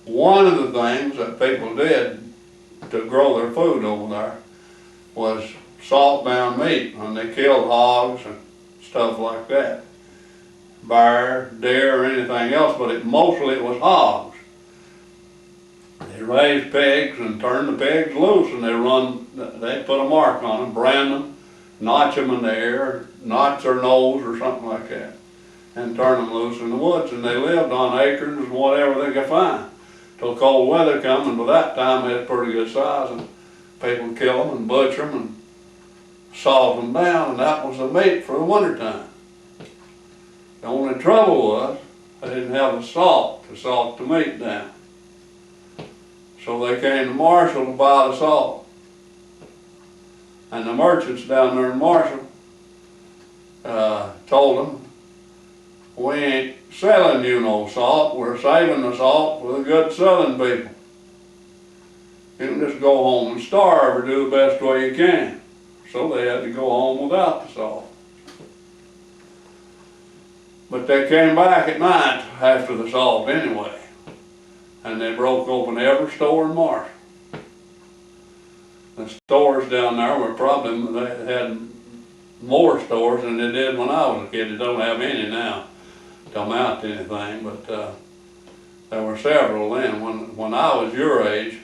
one of the things that people did to grow their food over there was salt down meat, when they killed hogs and stuff like that. Bear, deer, or anything else, but mostly it was hogs. They raised pigs and turned the pigs loose, and they put a mark on them, brand them, notch them in the air, notch their nose or something like that, and turn them loose in the woods, and they lived on acres and whatever they could find. Till cold weather come, and by that time they was pretty good size, and people would kill them and butcher them and salt them down, and that was the meat for the wintertime. The only trouble was they didn't have the salt to salt the meat down. So they came to Marshall to buy the salt. And the merchants down there in Marshall told them, we ain't selling you no salt, we're saving the salt for the good southern people. You can just go home and starve or do the best way you can. So they had to go home without the salt. But they came back at night after the salt anyway, and they broke open every store in Marshall. The stores down there were probably, they had more stores than they did when I was a kid. They don't have any now to amount to anything, but there were several then. When I was your age,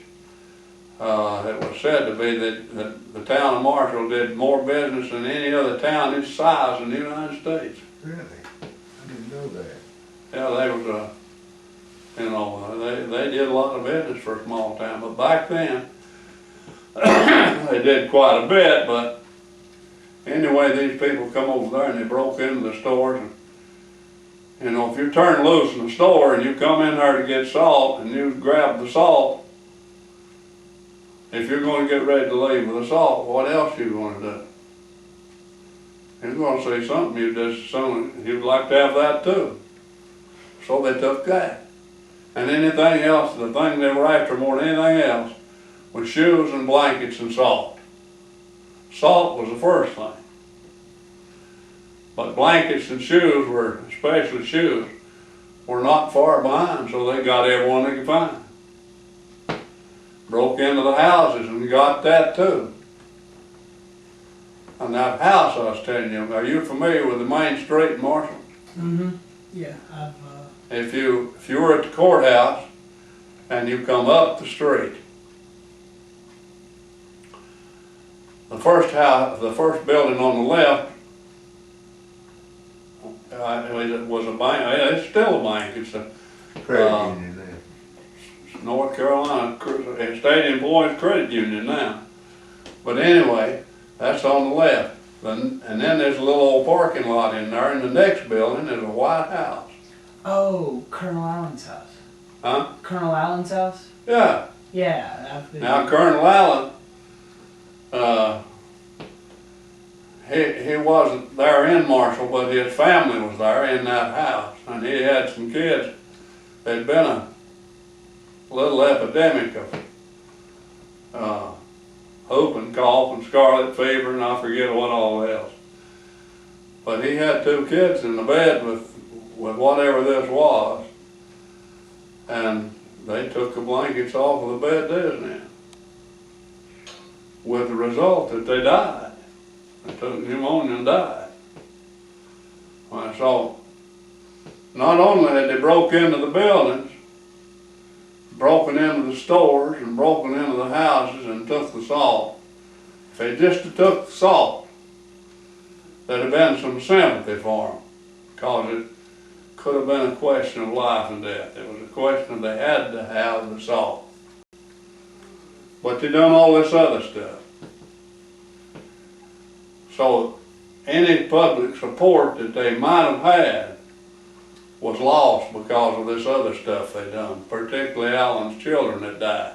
it was said to be that the town of Marshall did more business than any other town its size in the United States. Really? I didn't know that. Yeah, they was you know, they did a lot of business for a small town, but back then they did quite a bit. But anyway, these people come over there and they broke into the stores, and you know, if you turn loose in the store and you come in there to get salt and you grab the salt, if you're going to get ready to leave with the salt, what else are you going to do? You're going to say something you'd like to have that too. So they took that. And anything else, the thing they were after more than anything else, was shoes and blankets and salt. Salt was the first thing. But blankets and shoes were, especially shoes, were not far behind, so they got everyone they could find. Broke into the houses and got that too. And that house I was telling you, are you familiar with the main street in Marshall? Mm-hmm. Yeah, If you were at the courthouse and you come up the street, the first building on the left was a bank. It's still a bank. It's a Credit union there. North Carolina State Employees Credit Union now. But anyway, that's on the left. And then there's a little old parking lot in there, and the next building is a white house. oh, Colonel Allen's house. Huh? Colonel Allen's house? Yeah. Yeah. I've been Now Colonel Allen, he wasn't there in Marshall, but his family was there in that house, and he had some kids. There'd been a little epidemic of whooping cough and scarlet fever, and I forget what all else. But he had two kids in the bed with whatever this was, and they took the blankets off of the bed then, with the result that they died. They took pneumonia and died. So not only had they broke into the buildings, broken into the stores and broken into the houses and took the salt, if they just took the salt, there'd have been some sympathy for them, because it could have been a question of life and death. It was a question of they had to have the salt. But they done all this other stuff. So any public support that they might have had was lost because of this other stuff they done, particularly Allen's children that died.